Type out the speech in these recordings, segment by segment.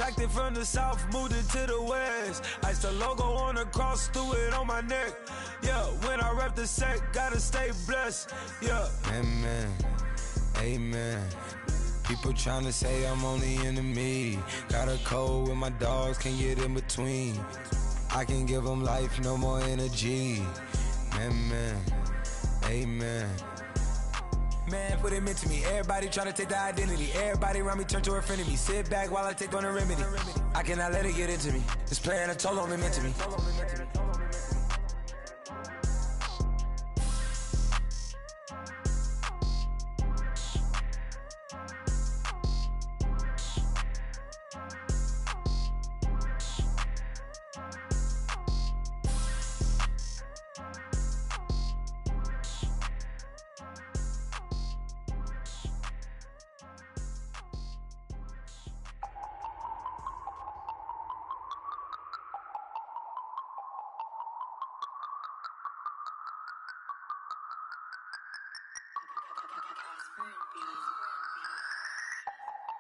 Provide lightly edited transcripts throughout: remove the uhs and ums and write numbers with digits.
Packed it from the south, moved it to the west. Iced the logo on the cross, threw it on my neck. Yeah, when I rep the set, gotta stay blessed. Yeah. Amen. Amen. People tryna say I'm only enemy. Got a code with my dogs, can't get in between. I can give them life, no more energy. Amen. Amen. Man, what it meant to me. Everybody tryna take the identity. Everybody around me turn to a friend of me. Sit back while I take on the remedy. I cannot let it get into me. This playing a toll on me, meant to me.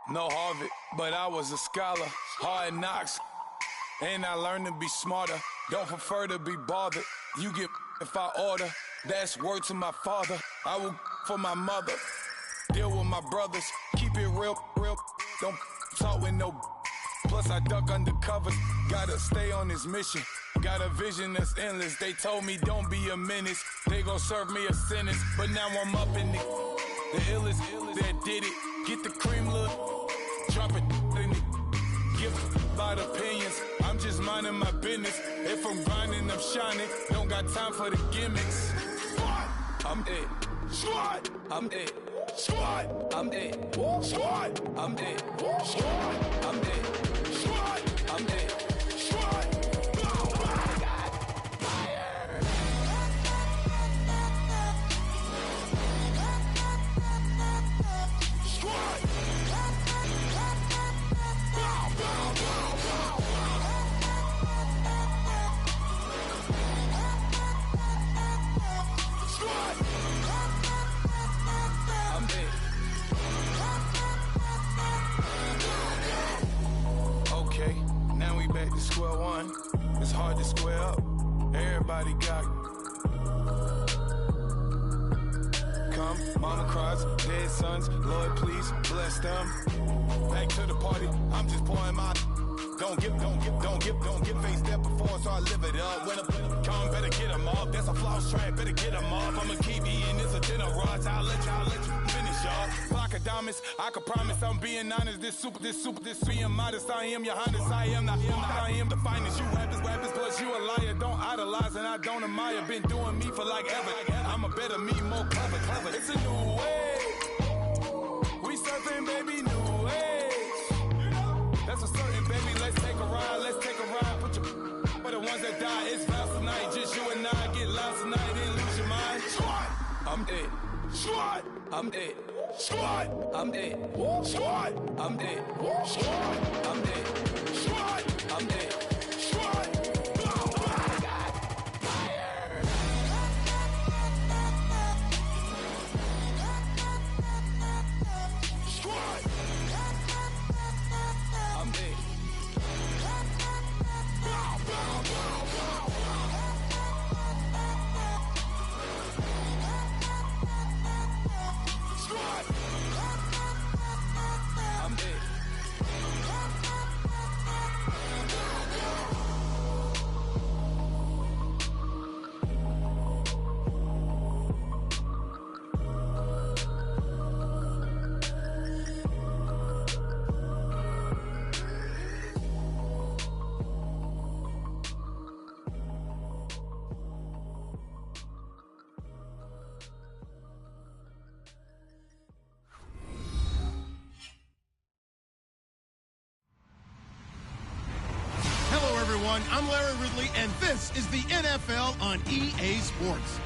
No Harvard, but I was a scholar. Hard knocks, and I learned to be smarter. Don't prefer to be bothered. You get if I order. That's word to my father. I will for my mother. Deal with my brothers. Keep it real. Don't talk with no. Plus I duck undercover. Gotta stay on this mission. Got a vision that's endless. They told me don't be a menace. They gon' serve me a sentence. But now I'm up in the illest that did it. Get the cream look. Drop it in it. Give about opinions. I'm just minding my business. If I'm grinding, I'm shining. Don't got time for the gimmicks. I'm it. Squad. I'm it. Squad. I'm it. Squad. I'm it. Squad. I'm it. Squad. I'm it. Squad. Oh my God. Fire. Squad. Back to square one. It's hard to square up. Everybody got come. Mama cries, dead sons. Lord, please bless them. Back to the party. I'm just pouring my. Don't give face step before, so I live it up. When I come, better get them off. That's a floss track, better get them off. I'ma keep eating this a dinner rush. I'll let you finish, y'all. Block of diamonds, I can promise I'm being honest. This being modest. I am your highness, I am the finest. You rappers, plus you a liar. Don't idolize and I don't admire. Been doing me for like ever. I'm a better me, more clever. It's a new way. We surfing, baby, new way. That's a certain, baby. Let's take a ride. Put your for the ones that die. It's vows tonight. Just you and I get lost tonight. Then lose your mind. Squad. I'm dead. Squad. I'm dead. Squad. I'm dead. Squad. I'm dead. Squad. I'm dead. Squad. I'm dead. Squad. Oh my God. Fire. Squad. I'm dead. Squad. I'm dead. I'm Larry Ridley, and this is the NFL on EA Sports.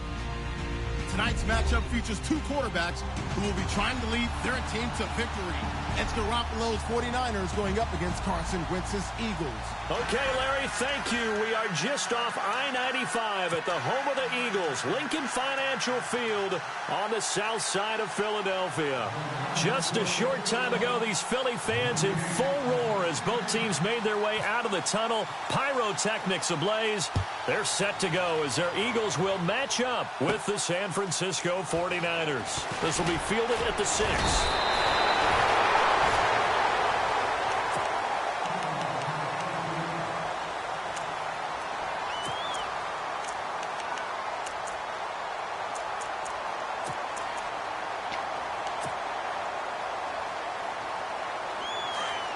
Tonight's matchup features two quarterbacks who will be trying to lead their team to victory. It's Garoppolo's 49ers going up against Carson Wentz's Eagles. Okay, Larry, thank you. We are just off I-95 at the home of the Eagles, Lincoln Financial Field on the south side of Philadelphia. Just a short time ago, these Philly fans in full roar as both teams made their way out of the tunnel. Pyrotechnics ablaze. They're set to go as their Eagles will match up with the San Francisco 49ers. This will be fielded at the 6.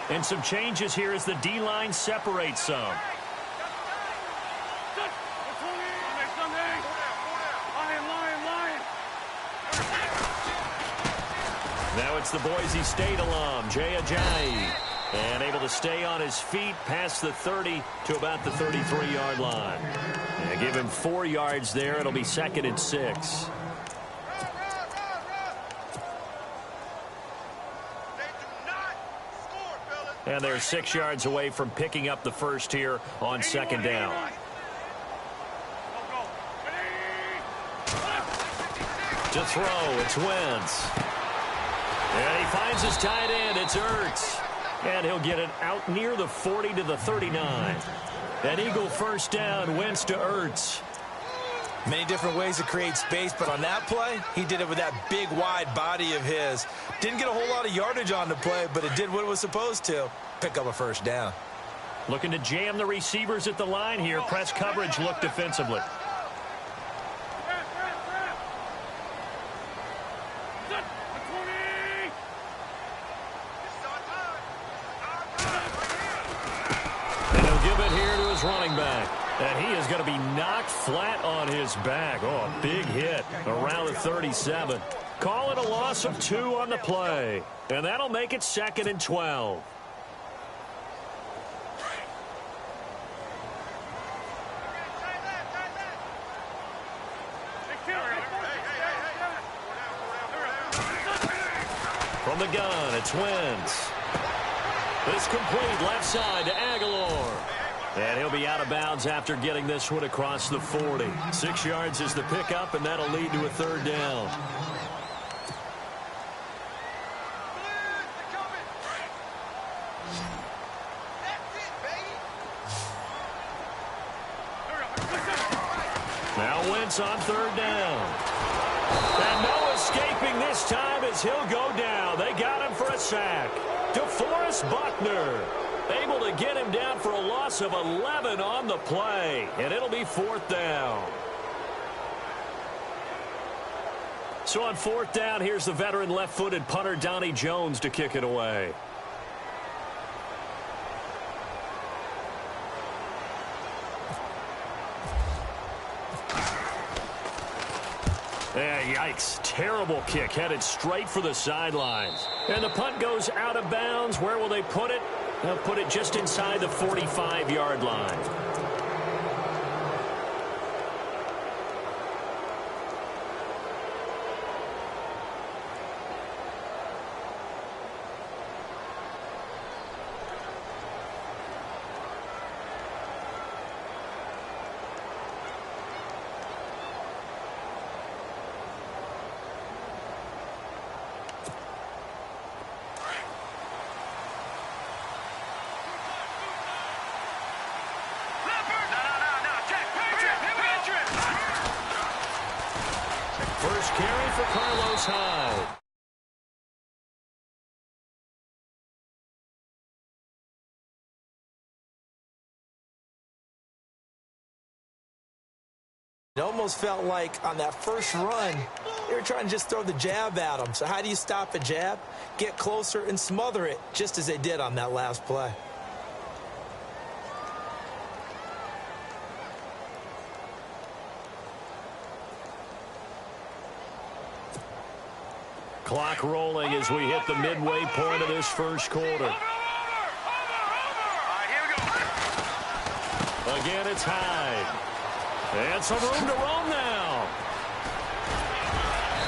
And some changes here as the D-line separates some. Now it's the Boise State alum, Jay Ajayi. And able to stay on his feet past the 30 to about the 33-yard line. And give him 4 yards there. It'll be 2nd and 6. And they're 6 yards away from picking up the first here on 2nd down. To throw, it's Wentz. And he finds his tight end, it's Ertz. And he'll get it out near the 40 to the 39. An Eagle first down, Wentz to Ertz. Many different ways to create space, but on that play, he did it with that big, wide body of his. Didn't get a whole lot of yardage on the play, but it did what it was supposed to. Pick up a first down. Looking to jam the receivers at the line here. Press coverage look defensively. And he'll give it here to his running back. And he is going to be knocked flat on his back. Oh, a big hit around the 37. Call it a loss of 2 on the play. And that'll make it 2nd and 12. From the gun, it's Wentz. It's complete left side to Aguilar. And he'll be out of bounds after getting this one across the 40. 6 yards is the pickup, and that'll lead to a 3rd down. Now Wentz on 3rd down. And no escaping this time as he'll go down. They got him for a sack. DeForest Buckner able to get him down for a loss of 11 on the play. And it'll be 4th down. So on 4th down, here's the veteran left-footed punter Donnie Jones to kick it away. Yikes. Terrible kick headed straight for the sidelines. And the punt goes out of bounds. Where will they put it? They'll put it just inside the 45-yard line. First carry for Carlos Hyde. It almost felt like on that first run, they were trying to just throw the jab at him. So how do you stop a jab? Get closer and smother it, just as they did on that last play. Clock rolling as we hit the midway point of this first quarter. Again, it's Hyde. And some room to roam now.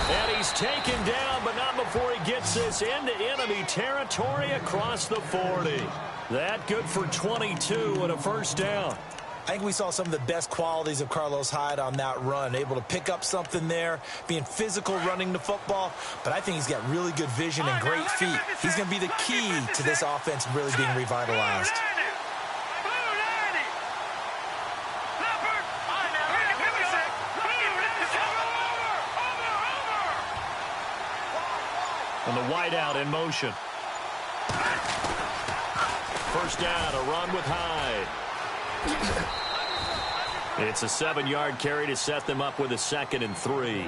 And he's taken down, but not before he gets this into enemy territory across the 40. That good for 22 and a first down. I think we saw some of the best qualities of Carlos Hyde on that run, able to pick up something there, being physical running the football, but I think he's got really good vision and great feet. He's going to be the key to this offense really being revitalized. And the wideout in motion. First down, a run with Hyde. It's a 7-yard carry to set them up with a 2nd and 3.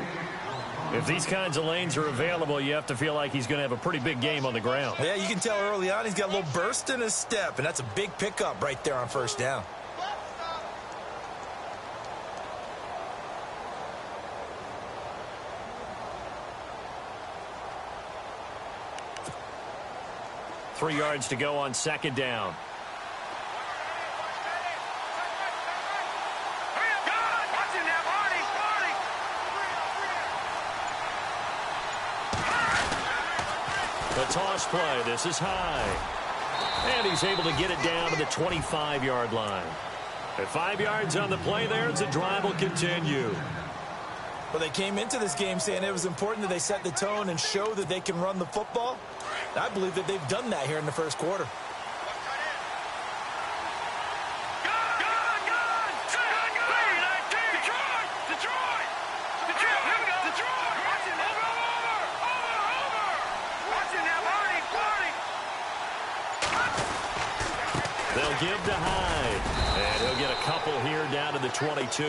If these kinds of lanes are available, you have to feel like he's going to have a pretty big game on the ground. Yeah, you can tell early on he's got a little burst in his step, and that's a big pickup right there on first down. Three yards to go on 2nd down. The toss play. This is high. And he's able to get it down to the 25-yard line. At 5 yards on the play there, the drive will continue. Well, they came into this game saying it was important that they set the tone and show that they can run the football. And I believe that they've done that here in the first quarter. They'll give to Hyde. And he'll get a couple here down to the 22.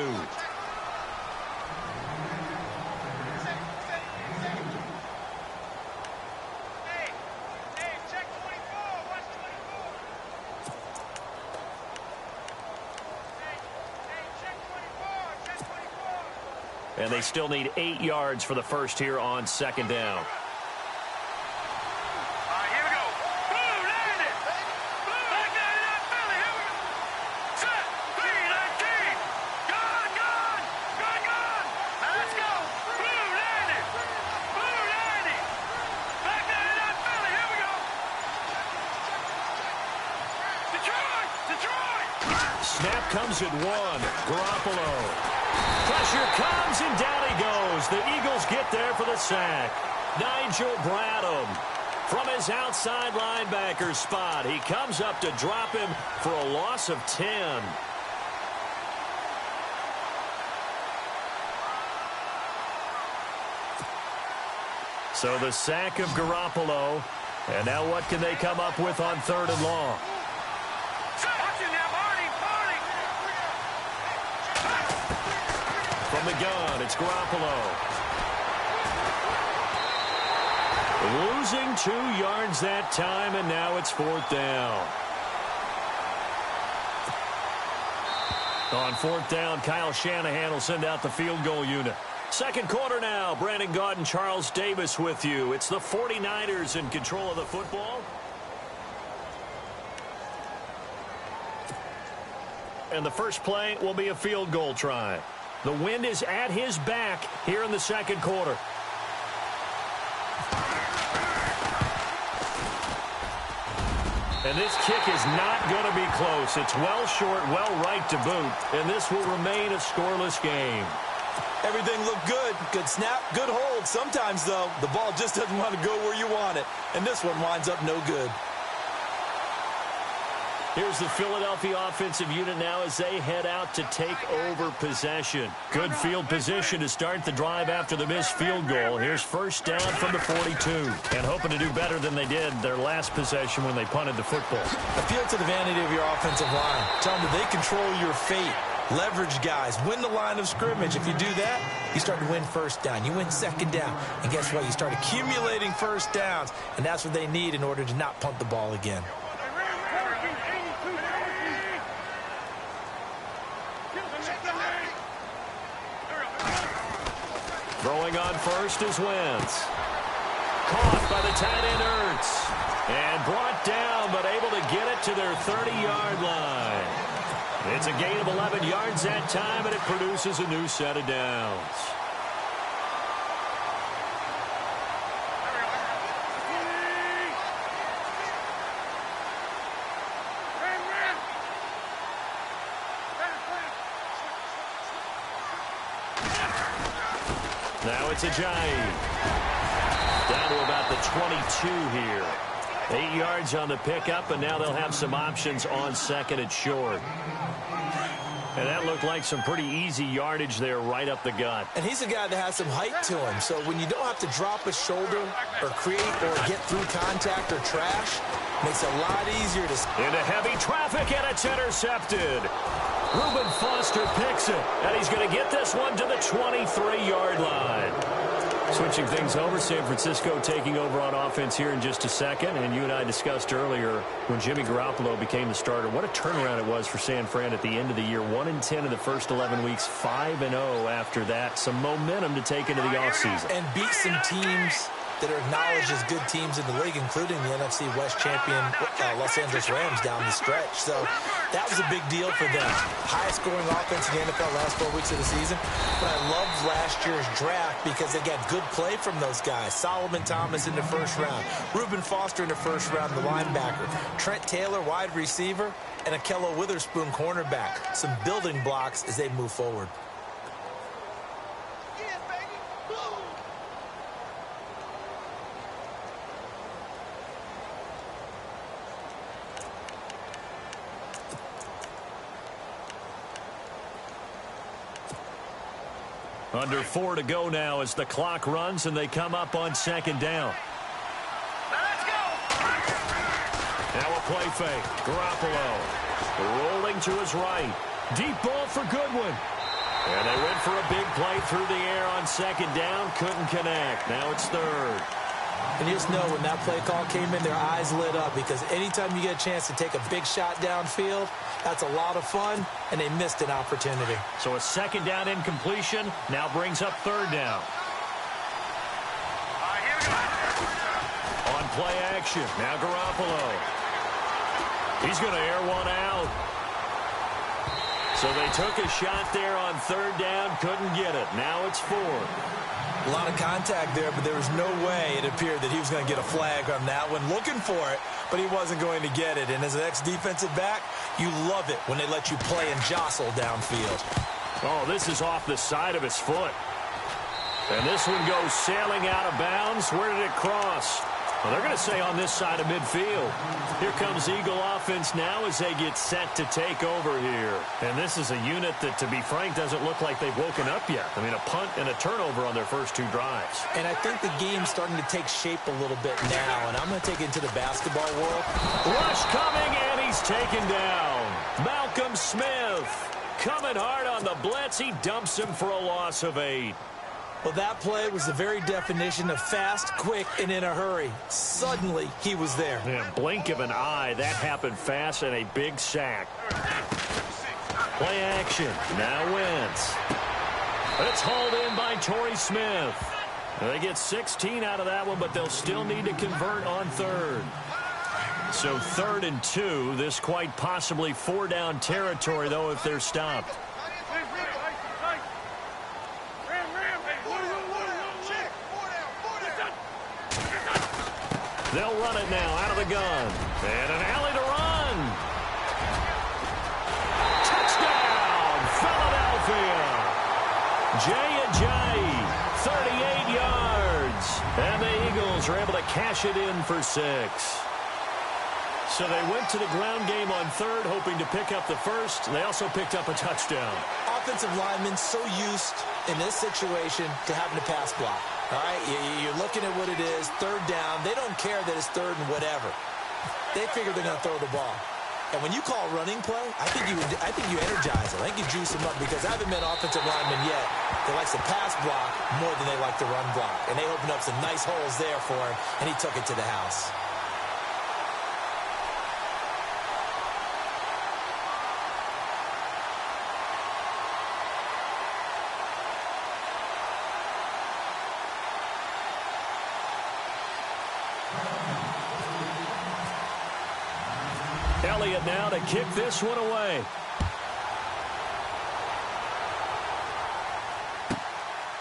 And they still need 8 yards for the first here on 2nd down. Snap comes at 1. Garoppolo. Pressure comes, and down he goes. The Eagles get there for the sack. Nigel Bradham from his outside linebacker spot. He comes up to drop him for a loss of 10. So the sack of Garoppolo. And now what can they come up with on 3rd and long? From the gun, it's Garoppolo. Losing 2 yards that time, and now it's 4th down. On 4th down, Kyle Shanahan will send out the field goal unit. Second quarter now. Brandon Gaudin and Charles Davis with you. It's the 49ers in control of the football. And the first play will be a field goal try. The wind is at his back here in the second quarter. And this kick is not going to be close. It's well short, well right to boot. And this will remain a scoreless game. Everything looked good. Good snap, good hold. Sometimes, though, the ball just doesn't want to go where you want it. And this one winds up no good. Here's the Philadelphia offensive unit now as they head out to take over possession. Good field position to start the drive after the missed field goal. Here's first down from the 42. And hoping to do better than they did their last possession when they punted the football. Appeal to the vanity of your offensive line. Tell them that they control your fate. Leverage guys. Win the line of scrimmage. If you do that, you start to win first down. You win second down. And guess what? You start accumulating first downs. And that's what they need in order to not punt the ball again. Throwing on first is Wentz. Caught by the tight end Ertz. And brought down, but able to get it to their 30-yard line. It's a gain of 11 yards that time, and it produces a new set of downs. Now it's Ajayi. Down to about the 22 here. 8 yards on the pickup, and now they'll have some options on second and short. And that looked like some pretty easy yardage there right up the gut. And he's a guy that has some height to him. So when you don't have to drop a shoulder or create or get through contact or trash, makes it a lot easier to... Into heavy traffic, and it's intercepted. Reuben Foster picks it, and he's going to get this one to the 23-yard line. Switching things over, San Francisco taking over on offense here in just a second. And you and I discussed earlier when Jimmy Garoppolo became the starter, what a turnaround it was for San Fran at the end of the year. 1-10 in the first 11 weeks, 5-0 after that. Some momentum to take into the offseason. And beat some teams that are acknowledged as good teams in the league, including the NFC West champion Los Angeles Rams down the stretch. So that was a big deal for them. Highest scoring offense in the NFL last 4 weeks of the season. But I loved last year's draft because they got good play from those guys. Solomon Thomas in the first round. Reuben Foster in the first round, the linebacker. Trent Taylor, wide receiver. And Akello Witherspoon, cornerback. Some building blocks as they move forward. Under 4 to go now as the clock runs and they come up on second down. Let's go. Now a play fake. Garoppolo rolling to his right. Deep ball for Goodwin. And they went for a big play through the air on second down. Couldn't connect. Now it's third. And you just know when that play call came in, their eyes lit up because anytime you get a chance to take a big shot downfield, that's a lot of fun, and they missed an opportunity. So a second down incompletion now brings up third down. On play action, now Garoppolo. He's going to air one out. So they took a shot there on third down, couldn't get it. Now it's fourth. A lot of contact there, but there was no way it appeared that he was going to get a flag on that one. Looking for it, but he wasn't going to get it. And as an ex-defensive back, you love it when they let you play and jostle downfield. Oh, this is off the side of his foot. And this one goes sailing out of bounds. Where did it cross? Well, they're going to say on this side of midfield. Here comes Eagle offense now as they get set to take over here. And this is a unit that, to be frank, doesn't look like they've woken up yet. I mean, a punt and a turnover on their first 2 drives. And I think the game's starting to take shape a little bit now. And I'm going to take it into the basketball world. Rush coming, and he's taken down. Malcolm Smith coming hard on the blitz. He dumps him for a loss of 8. Well, that play was the very definition of fast, quick, and in a hurry. Suddenly, he was there. Yeah, blink of an eye. That happened fast and a big sack. Play action. Now Wentz. But it's hauled in by Torrey Smith. They get 16 out of that one, but they'll still need to convert on third. So 3rd and 2. This quite possibly 4-down territory, though, if they're stopped. They'll run it now out of the gun. And an alley to run. Touchdown, Philadelphia. Jay Ajayi, 38 yards. And the Eagles are able to cash it in for 6. So they went to the ground game on third, hoping to pick up the first. They also picked up a touchdown. Offensive linemen so used in this situation to having to pass block. All right, you're looking at what it is, third down. They don't care that it's third and whatever. They figure they're going to throw the ball. And when you call running play, I think you energize them. I think you juice them up because I haven't met offensive linemen yet that likes to pass block more than they like to run block. And they opened up some nice holes there for him, and he took it to the house. Elliott now to kick this one away.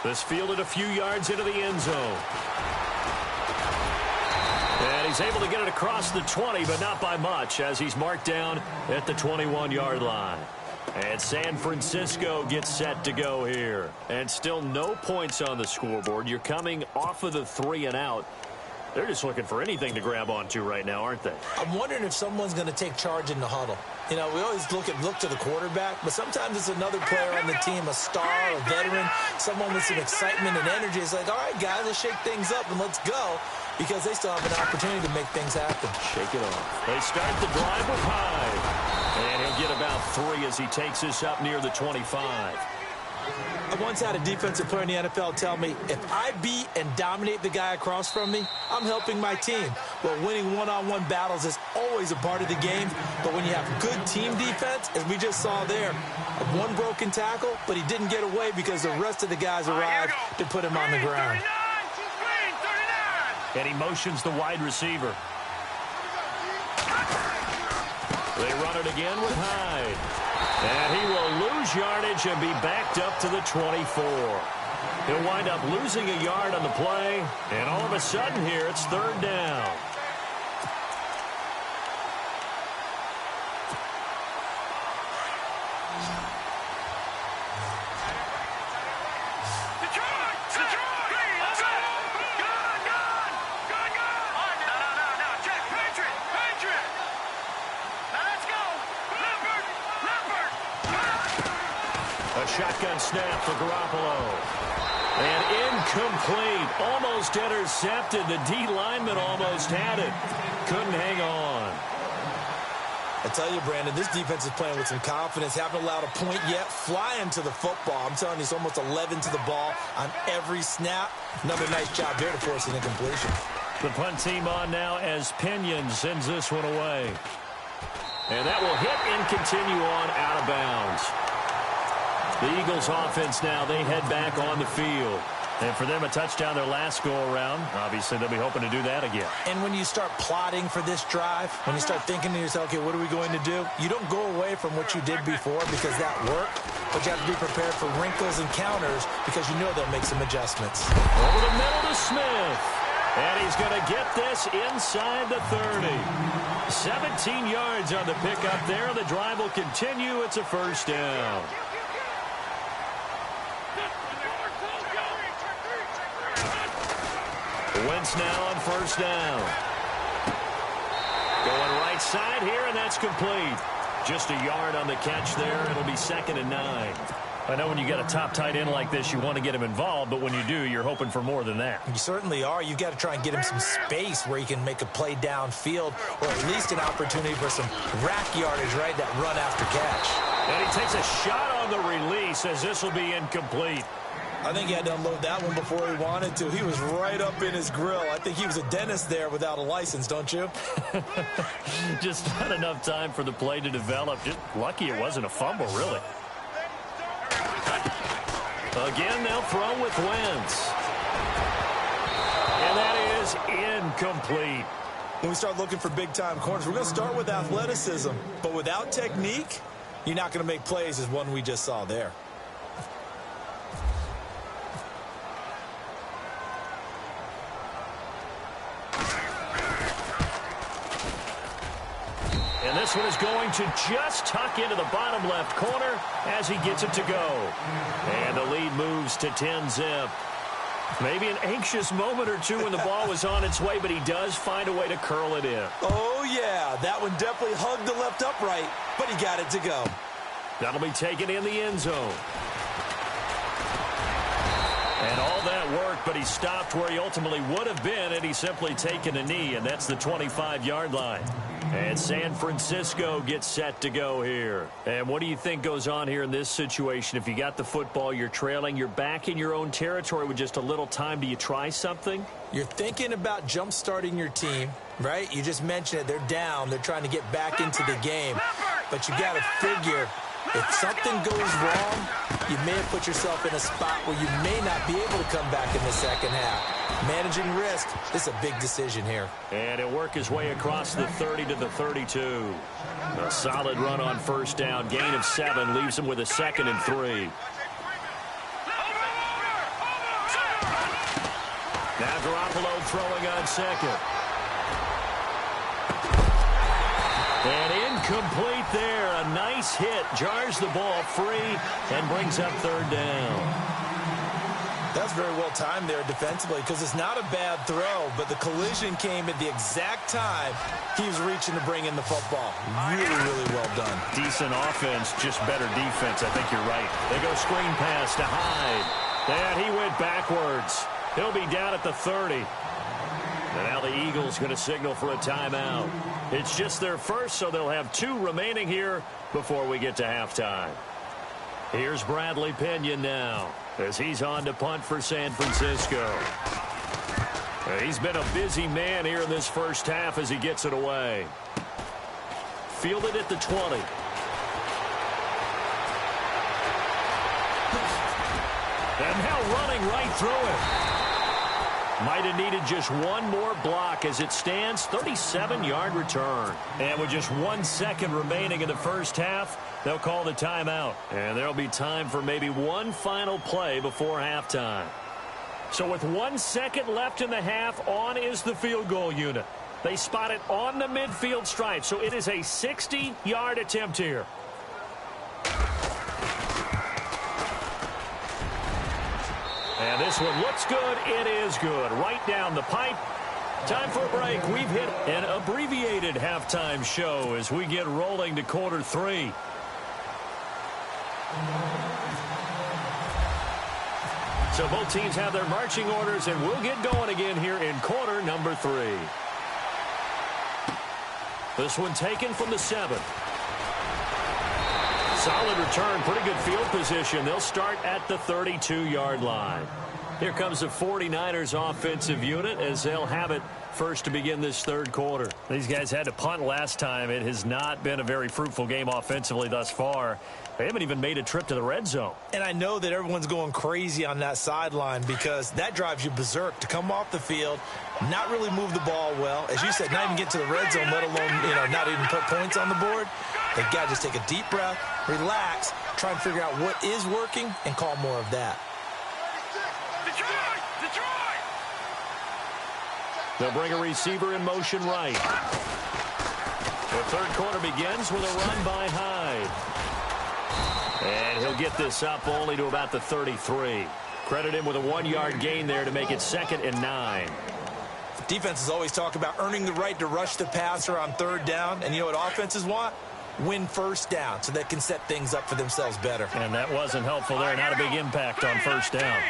This fielded a few yards into the end zone. And he's able to get it across the 20, but not by much, as he's marked down at the 21-yard line. And San Francisco gets set to go here. And still no points on the scoreboard. You're coming off of the 3 and out. They're just looking for anything to grab onto right now, aren't they? I'm wondering if someone's going to take charge in the huddle. You know, we always look to the quarterback, but sometimes it's another player on the team, a star, a veteran, someone with some excitement and energy. It's like, all right, guys, let's shake things up and let's go, because they still have an opportunity to make things happen. Shake it off. They start the drive with Hyde. And he'll get about 3 as he takes this up near the 25. I once had a defensive player in the NFL tell me, if I beat and dominate the guy across from me, I'm helping my team. Well, winning one-on-one battles is always a part of the game, but when you have good team defense, as we just saw there, one broken tackle, but he didn't get away because the rest of the guys arrived to put him on the ground. And he motions the wide receiver. They run it again with Hyde. And he will lose yardage and be backed up to the 24. He'll wind up losing a yard on the play. And all of a sudden here, it's 3rd down. Shotgun snap for Garoppolo. And incomplete. Almost intercepted. The D lineman almost had it. Couldn't hang on. I tell you, Brandon, this defense is playing with some confidence. Haven't allowed a point yet. Flying to the football. I'm telling you, it's almost 11 to the ball on every snap. Another nice job there to force an incompletion. The punt team on now as Pinion sends this one away. And that will hit and continue on out of bounds. The Eagles offense now, they head back on the field. And for them, a touchdown their last go-around. Obviously, they'll be hoping to do that again. And when you start plotting for this drive, when you start thinking to yourself, okay, what are we going to do? You don't go away from what you did before because that worked. But you have to be prepared for wrinkles and counters because you know they'll make some adjustments. Over the middle to Smith. And he's going to get this inside the 30. 17 yards on the pickup there. The drive will continue. It's a 1st down. Wentz now on 1st down. Going right side here, and that's complete. Just a yard on the catch there. It'll be 2nd and 9. I know when you get a top tight end like this, you want to get him involved, but when you do, you're hoping for more than that. You certainly are. You've got to try and get him some space where he can make a play downfield, or at least an opportunity for some rack yardage, right? That run after catch. And he takes a shot on the release as this will be incomplete. I think he had to unload that one before he wanted to. He was right up in his grill. I think he was a dentist there without a license, don't you? Just not enough time for the play to develop. Just lucky it wasn't a fumble, really. Again, they'll throw with Wentz. And that is incomplete. When we start looking for big-time corners, we're going to start with athleticism. But without technique, you're not going to make plays as one we just saw there. And this one is going to just tuck into the bottom left corner as he gets it to go. And the lead moves to 10-zip. Maybe an anxious moment or two when the ball was on its way, but he does find a way to curl it in. Oh, yeah. That one definitely hugged the left upright, but he got it to go. That'll be taken in the end zone. And all that worked, but he stopped where he ultimately would have been had he simply taken a knee, and that's the 25-yard line. And San Francisco gets set to go here. And what do you think goes on here in this situation? If you got the football, you're trailing, you're back in your own territory with just a little time. Do you try something? You're thinking about jump-starting your team, right? You just mentioned it. They're down. They're trying to get back into the game. But you got to figure, if something goes wrong, you may have put yourself in a spot where you may not be able to come back in the second half. Managing risk, this is a big decision here. And he'll work his way across the 30 to the 32. A solid run on 1st down. Gain of 7 leaves him with a 2nd and 3. Now Garoppolo throwing on 2nd. And Incomplete there. A nice hit. Jars the ball free and brings up third down. That's very well timed there defensively because it's not a bad throw, but the collision came at the exact time he was reaching to bring in the football. Really, really well done. Decent offense, just better defense. I think you're right. They go screen pass to Hyde. And he went backwards. He'll be down at the 30. And now the Eagles going to signal for a timeout. It's just their first, so they'll have 2 remaining here before we get to halftime. Here's Bradley Pinion now as he's on to punt for San Francisco. He's been a busy man here in this first half as he gets it away. Fielded at the 20. And now running right through it. Might have needed just one more block as it stands. 37-yard return. And with just 1 second remaining in the first half, they'll call the timeout. And there'll be time for maybe one final play before halftime. So with 1 second left in the half, on is the field goal unit. They spot it on the midfield stripe. So it is a 60-yard attempt here. And this one looks good. It is good. Right down the pipe. Time for a break. We've hit an abbreviated halftime show as we get rolling to quarter 3. So both teams have their marching orders, and we'll get going again here in quarter number 3. This one taken from the 7. Solid return, pretty good field position. They'll start at the 32-yard line. Here comes the 49ers offensive unit as they'll have it first to begin this third quarter. These guys had to punt last time. It has not been a very fruitful game offensively thus far. They haven't even made a trip to the red zone. And I know that everyone's going crazy on that sideline because that drives you berserk to come off the field, not really move the ball well. As you said, not even get to the red zone, let alone, not even put points on the board. They've got to just take a deep breath, relax, try and figure out what is working, and call more of that. They'll bring a receiver in motion right. The third quarter begins with a run by Hyde. And he'll get this up only to about the 33. Credit him with a 1-yard gain there to make it 2nd and 9. Defenses always talk about earning the right to rush the passer on third down. And you know what offenses want? Win first down so they can set things up for themselves better. And that wasn't helpful there. Not a big impact on first down.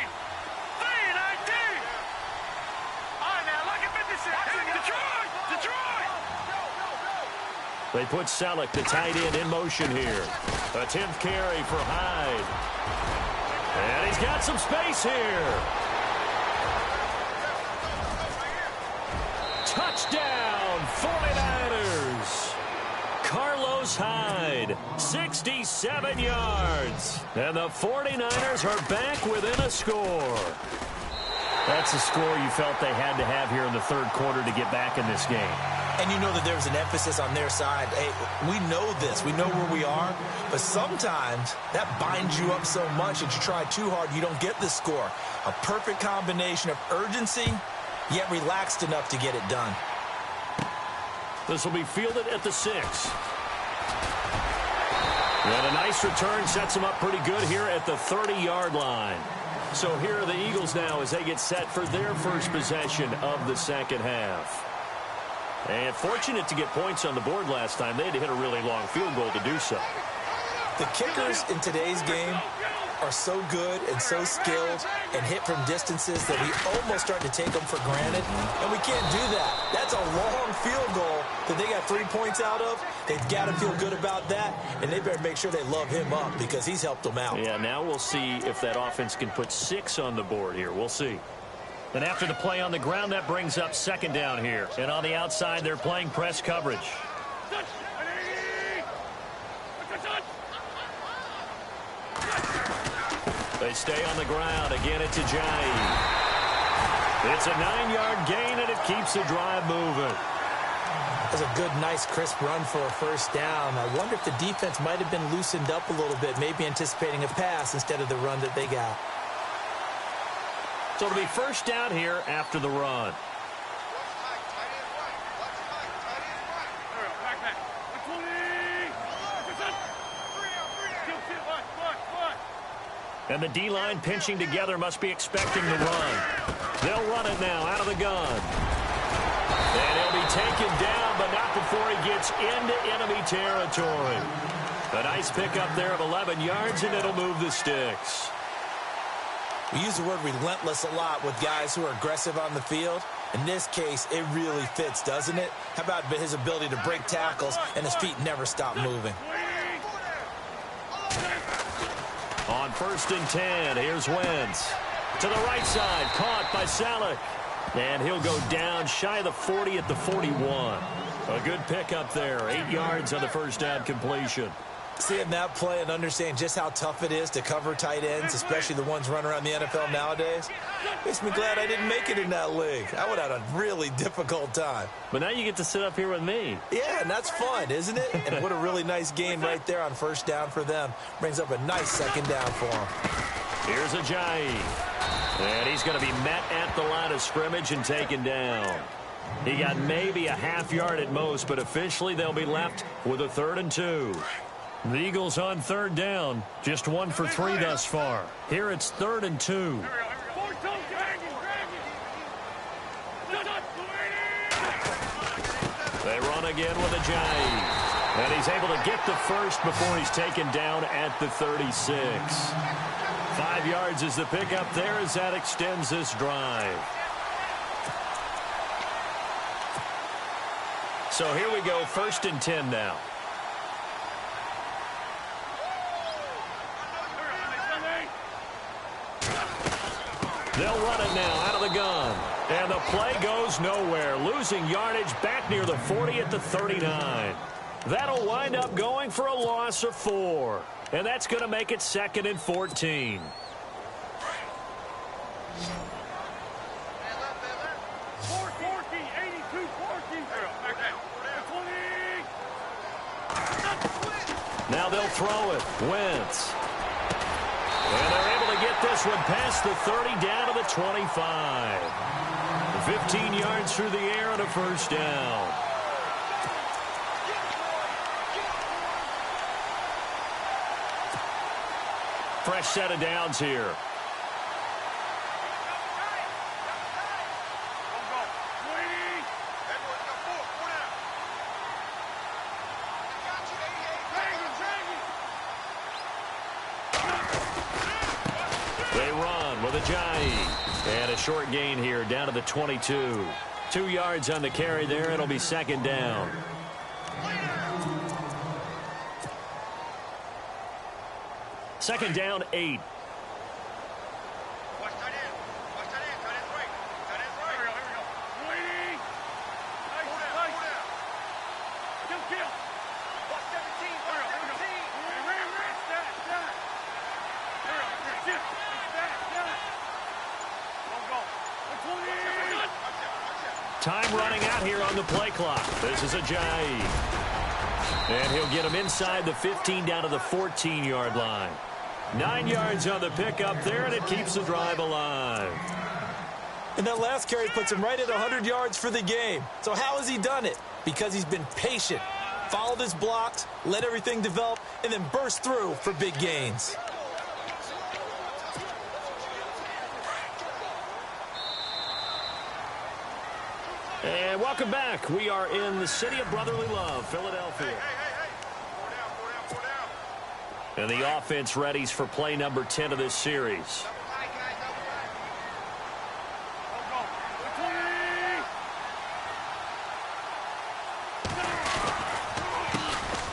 They put Selleck, the tight end, in motion here. A 10th carry for Hyde. And he's got some space here. Touchdown, 49ers. Carlos Hyde, 67 yards. And the 49ers are back within a score. That's a score you felt they had to have here in the third quarter to get back in this game. And you know that there's an emphasis on their side. Hey, we know this. We know where we are. But sometimes that binds you up so much that you try too hard, you don't get the score. A perfect combination of urgency, yet relaxed enough to get it done. This will be fielded at the 6. And a nice return sets them up pretty good here at the 30-yard line. So here are the Eagles now as they get set for their first possession of the second half. And fortunate to get points on the board last time. They had to hit a really long field goal to do so. The kickers in today's game are so good and so skilled and hit from distances that we almost start to take them for granted. And we can't do that. That's a long field goal that they got 3 points out of. They've got to feel good about that, and they better make sure they love him up because he's helped them out. Yeah, now we'll see if that offense can put 6 on the board here. We'll see. And after the play on the ground, that brings up 2nd down here. And on the outside, they're playing press coverage. They stay on the ground. Again, it's Ajayi. It's a 9-yard gain, and it keeps the drive moving. That's a good, nice, crisp run for a first down. I wonder if the defense might have been loosened up a little bit, maybe anticipating a pass instead of the run that they got. So it'll be first down here after the run. And the D-line pinching together must be expecting the run. They'll run it now out of the gun. And he'll be taken down, but not before he gets into enemy territory. A nice pickup there of 11 yards, and it'll move the sticks. We use the word relentless a lot with guys who are aggressive on the field. In this case, it really fits, doesn't it? How about his ability to break tackles and his feet never stop moving? On 1st and 10, here's Wentz. To the right side, caught by Salek. And he'll go down shy of the 40 at the 41. A good pickup there, 8 yards on the first down completion. Seeing that play and understand just how tough it is to cover tight ends, especially the ones running around the NFL nowadays, makes me glad I didn't make it in that league. I would have had a really difficult time. But now you get to sit up here with me. Yeah, and that's fun, isn't it? And what a really nice game right there on 1st down for them. Brings up a nice 2nd down for them. Here's Ajayi. And he's going to be met at the line of scrimmage and taken down. He got maybe a half yard at most, but officially they'll be left with a 3rd and 2. The Eagles on 3rd down, just 1 for 3 thus far. Here it's 3rd and 2. They run again with Ajayi. And he's able to get the first before he's taken down at the 36. 5 yards is the pickup there as that extends this drive. So here we go, 1st and 10 now. They'll run it now out of the gun. And the play goes nowhere. Losing yardage back near the 40 at the 39. That'll wind up going for a loss of 4. And that's going to make it 2nd and 14. Now they'll throw it. Wentz. And they're able to get this one past the 30 down to the 25. 15 yards through the air and a 1st down. Fresh set of downs here. They run with Ajayi. And a short gain here down to the 22. 2 yards on the carry there. It'll be 2nd down. Second down, 8. Time running out here on the play clock. This is Ajayi. And he'll get him inside the 15 down to the 14-yard line. 9 yards on the pickup there, and it keeps the drive alive. And that last carry puts him right at 100 yards for the game. So how has he done it? Because he's been patient, followed his blocks, let everything develop, and then burst through for big gains. And welcome back. We are in the city of brotherly love, Philadelphia. And the offense readies for play number 10 of this series.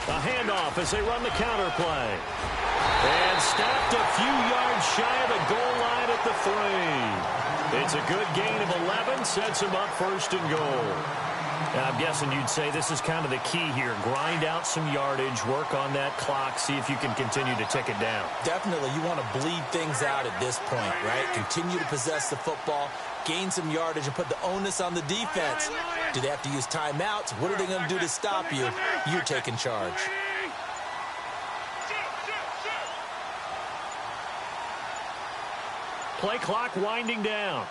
A handoff as they run the counter play. And stopped a few yards shy of the goal line at the 3. It's a good gain of 11, sets him up 1st and goal. Now, I'm guessing you'd say this is kind of the key here. Grind out some yardage, work on that clock, see if you can continue to tick it down. Definitely, you want to bleed things out at this point, right? Continue to possess the football, gain some yardage, and put the onus on the defense. Do they have to use timeouts? What are they going to do to stop you? You're taking charge. Play clock winding down.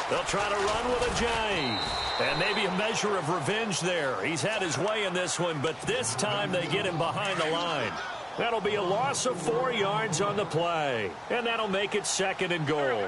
They'll try to run with Ajayi. And maybe a measure of revenge there. He's had his way in this one, but this time they get him behind the line. That'll be a loss of 4 yards on the play. And that'll make it 2nd and goal.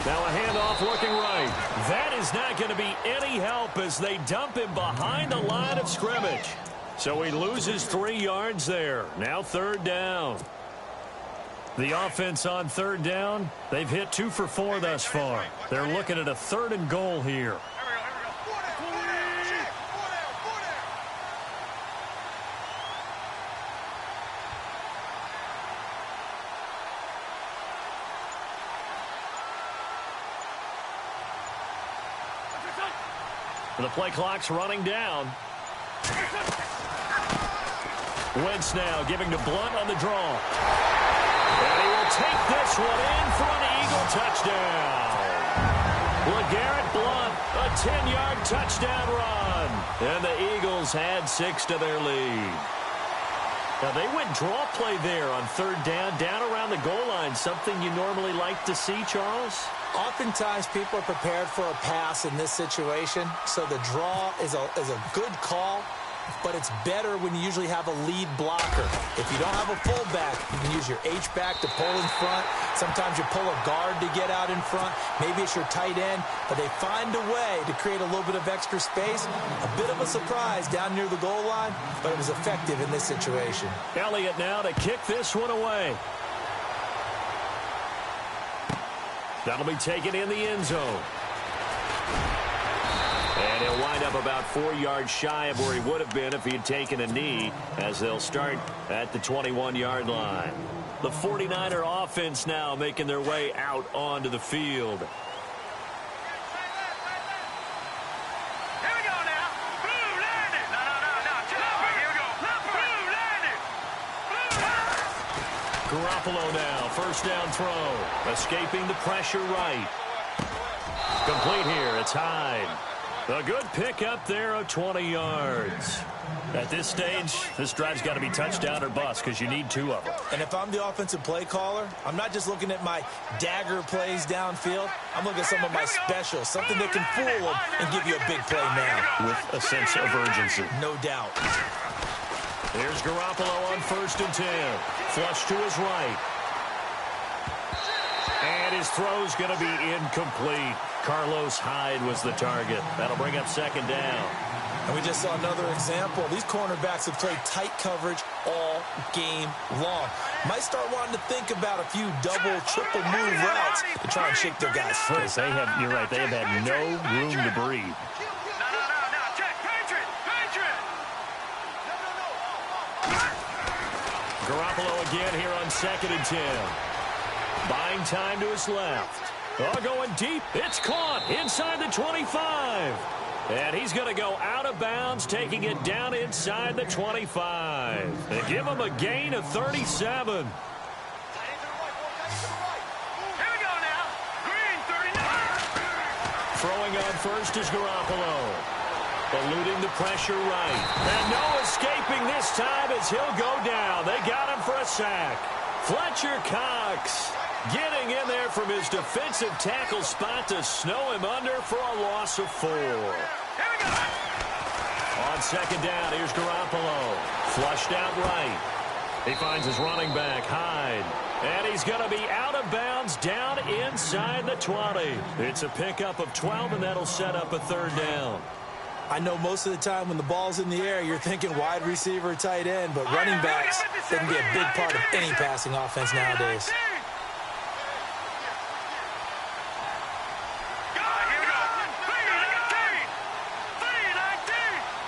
Now a handoff looking right. That is not going to be any help as they dump him behind the line of scrimmage. So he loses 3 yards there. Now 3rd down. The offense on 3rd down, they've hit 2 for 4 thus far. They're looking at a 3rd and goal here. The play clock's running down. Wentz now giving to Blunt on the draw. And he will take this one in for an Eagle touchdown. LeGarrette Blunt, a 10-yard touchdown run. And the Eagles add 6 to their lead. Now they went draw play there on 3rd down around the goal line. Something you normally like to see, Charles? Oftentimes, people are prepared for a pass in this situation, so the draw is a good call, but it's better when you usually have a lead blocker. If you don't have a fullback, you can use your H-back to pull in front. Sometimes you pull a guard to get out in front. Maybe it's your tight end, but they find a way to create a little bit of extra space. A bit of a surprise down near the goal line, but it was effective in this situation. Elliott now to kick this one away. That'll be taken in the end zone. And he'll wind up about 4 yards shy of where he would have been if he had taken a knee, as they'll start at the 21-yard line. The 49er offense now making their way out onto the field. Garoppolo now, 1st down throw. Escaping the pressure right. Complete here, it's Hyde. A good pickup there of 20 yards. At this stage, this drive's got to be touchdown or bust because you need 2 of them. And if I'm the offensive play caller, I'm not just looking at my dagger plays downfield. I'm looking at some of my specials, something that can fool them and give you a big play now. With a sense of urgency. No doubt. Here's Garoppolo on 1st and 10. Flush to his right. And his throw's going to be incomplete. Carlos Hyde was the target. That'll bring up 2nd down. And we just saw another example. These cornerbacks have played tight coverage all game long. Might start wanting to think about a few double, triple move routes to try and shake their guys free. They have, you're right, they have had no room to breathe. Garoppolo again here on 2nd and 10. Buying time to his left. Oh, going deep. It's caught inside the 25. And he's going to go out of bounds, taking it down inside the 25. They give him a gain of 37. Throwing on 1st is Garoppolo. Eluding the pressure right. And no escaping this time as he'll go down. They got him for a sack. Fletcher Cox getting in there from his defensive tackle spot to snow him under for a loss of 4. On 2nd down, here's Garoppolo. Flushed out right. He finds his running back, Hyde. And he's going to be out of bounds down inside the 20. It's a pickup of 12, and that'll set up a 3rd down. I know most of the time when the ball's in the air, you're thinking wide receiver, tight end, but running backs, they can be a big part of any passing offense nowadays.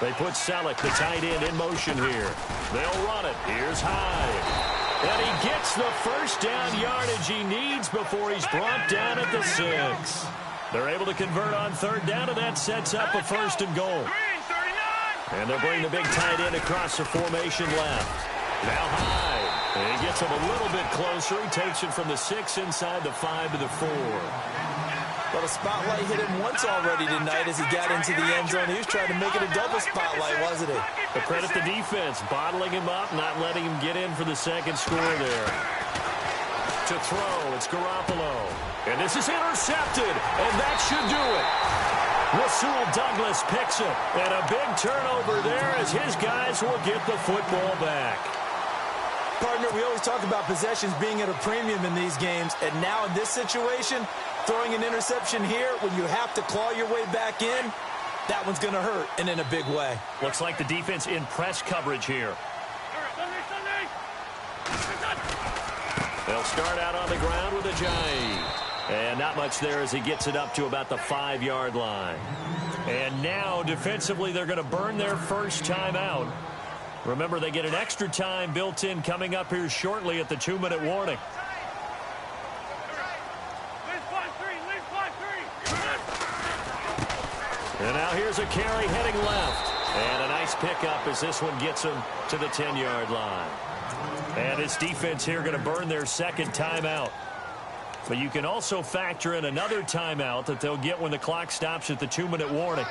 They put Selleck, the tight end, in motion here. They'll run it. Here's Hyde. And he gets the 1st down yardage he needs before he's brought down at the 6. They're able to convert on 3rd down, and that sets up a 1st and goal. And they'll bring the big tight end across the formation left. Now Hyde. And he gets him a little bit closer. He takes it from the 6 inside the 5 to the 4. Well, the spotlight hit him once already tonight as he got into the end zone. He was trying to make it a double spotlight, wasn't he? But credit the defense, bottling him up, not letting him get in for the second score there. To throw, it's Garoppolo. And this is intercepted, and that should do it. Rasul Douglas picks it, and a big turnover there as his guys will get the football back. Partner, we always talk about possessions being at a premium in these games, and now in this situation, throwing an interception here when you have to claw your way back in, that one's going to hurt, and in a big way. Looks like the defense in press coverage here. They'll start out on the ground with Ajayi. And not much there as he gets it up to about the 5-yard line. And now, defensively, they're going to burn their first timeout. Remember, they get an extra time built in coming up here shortly at the 2-minute warning. And now here's a carry heading left. And a nice pickup as this one gets him to the 10-yard line. And this defense here going to burn their second timeout. But you can also factor in another timeout that they'll get when the clock stops at the 2-minute warning.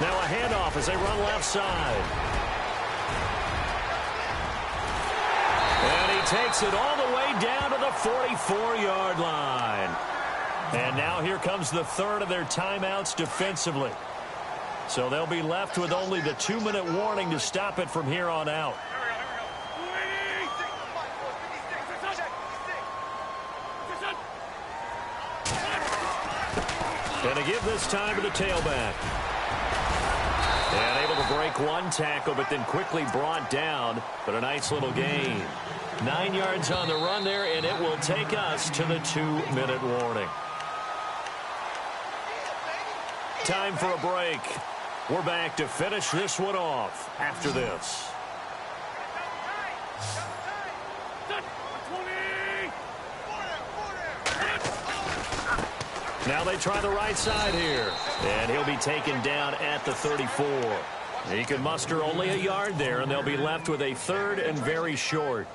Now a handoff as they run left side. And he takes it all the way down to the 44-yard line. And now here comes the third of their timeouts defensively. So they'll be left with only the 2-minute warning to stop it from here on out. And to give this time to the tailback. And able to break one tackle, but then quickly brought down. But a nice little gain. 9 yards on the run there, and it will take us to the 2-minute warning. Time for a break. We're back to finish this one off after this. Now they try the right side here. And he'll be taken down at the 34. He can muster only a yard there, and they'll be left with a third and very short.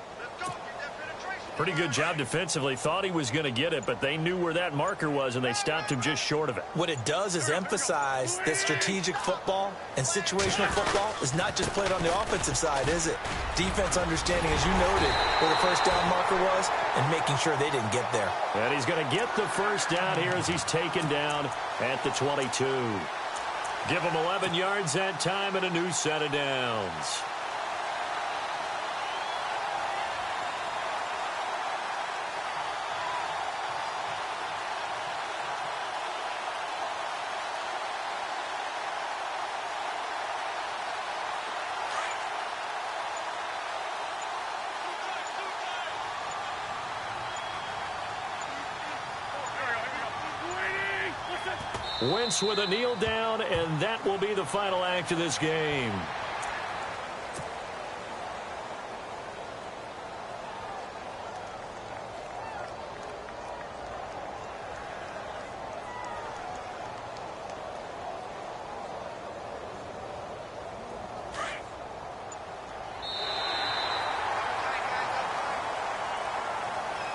Pretty good job defensively. Thought he was going to get it, but they knew where that marker was, and they stopped him just short of it. What it does is emphasize that strategic football and situational football is not just played on the offensive side, is it? Defense understanding, as you noted, where the first down marker was and making sure they didn't get there. And he's going to get the first down here as he's taken down at the 22. Give him 11 yards that time and a new set of downs. Wentz with a kneel down, and that will be the final act of this game.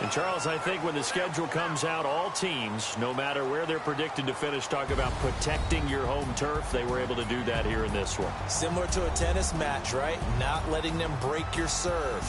And Charles, I think when the schedule comes out, all teams, no matter where they're predicted to finish, talk about protecting your home turf. They were able to do that here in this one. Similar to a tennis match, right? Not letting them break your serve.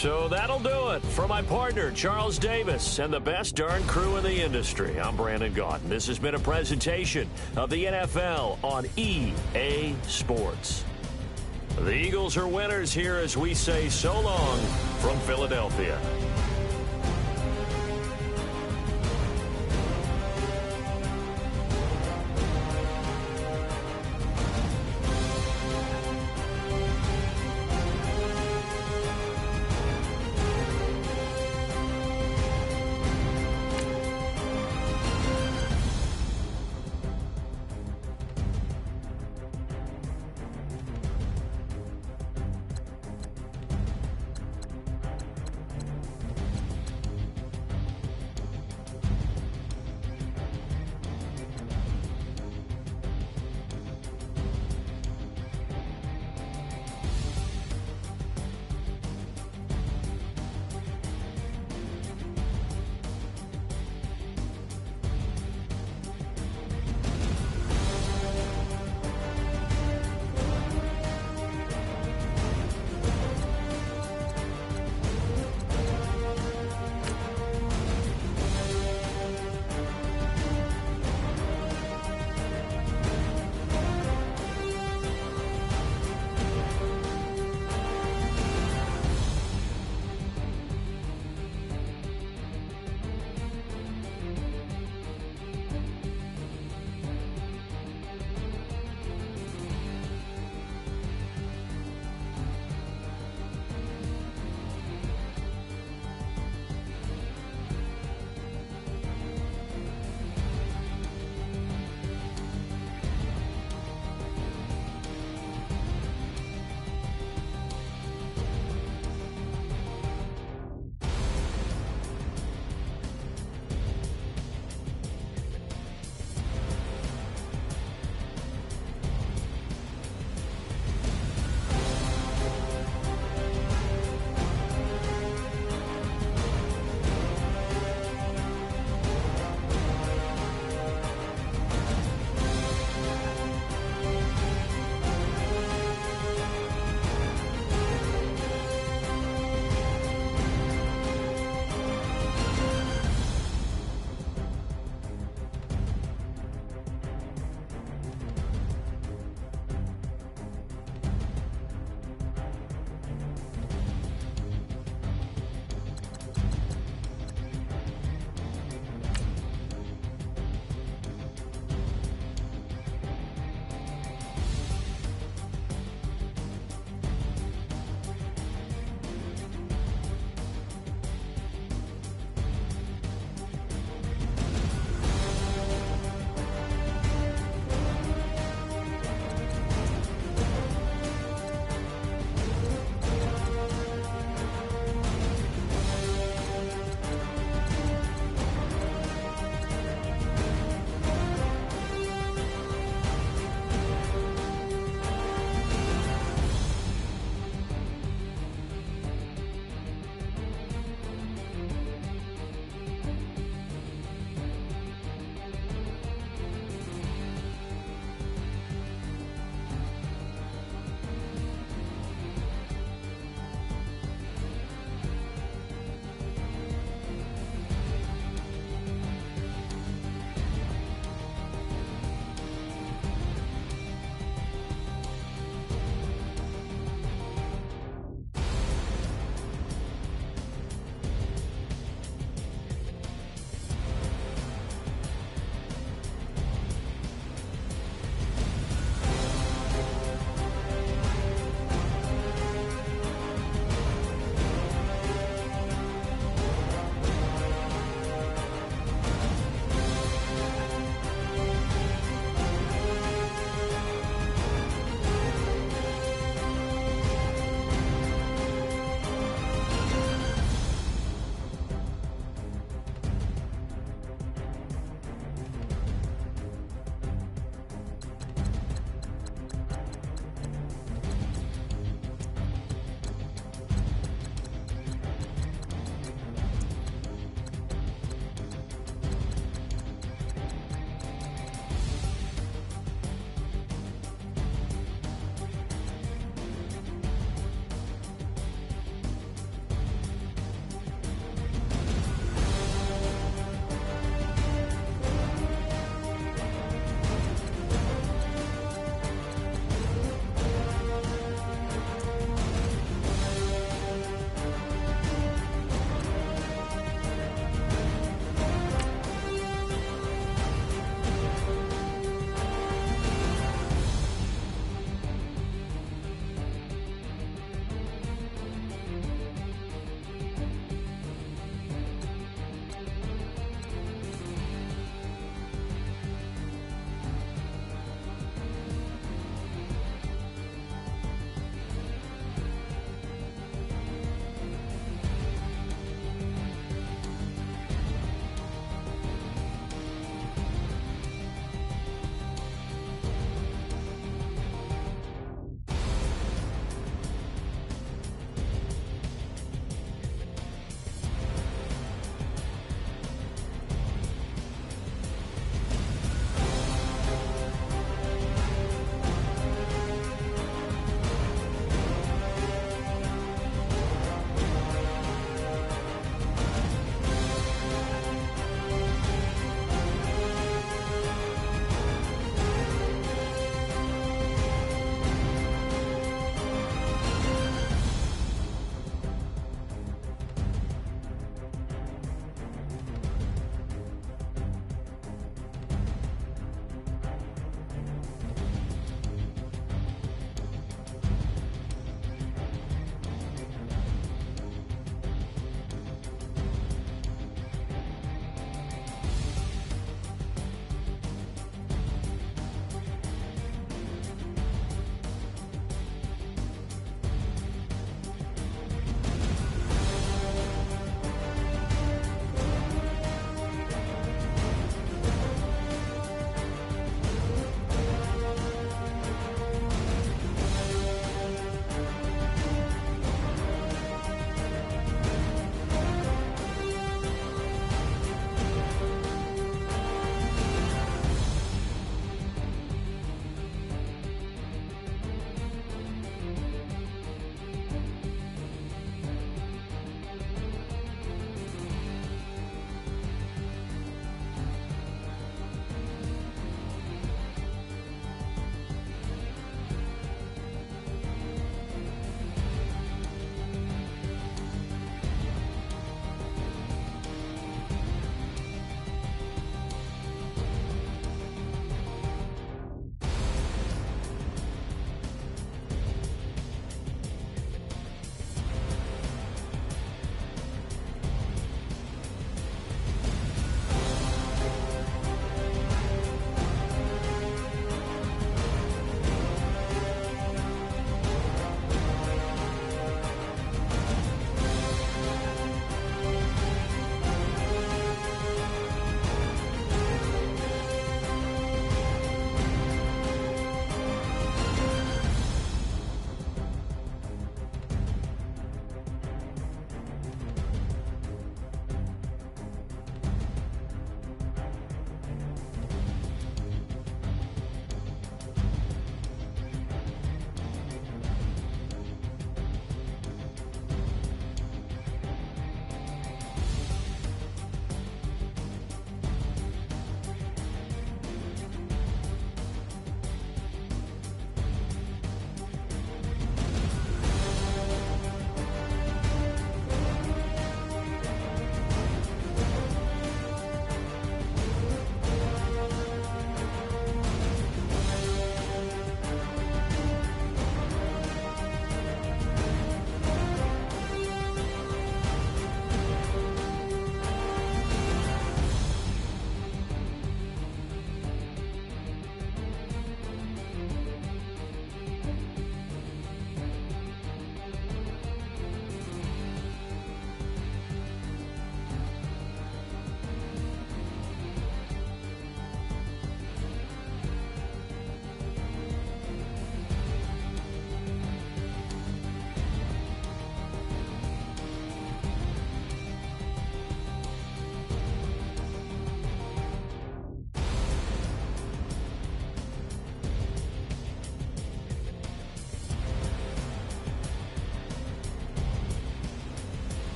So that'll do it. For my partner, Charles Davis, and the best darn crew in the industry, I'm Brandon Gaudin. This has been a presentation of the NFL on EA Sports. The Eagles are winners here as we say so long from Philadelphia.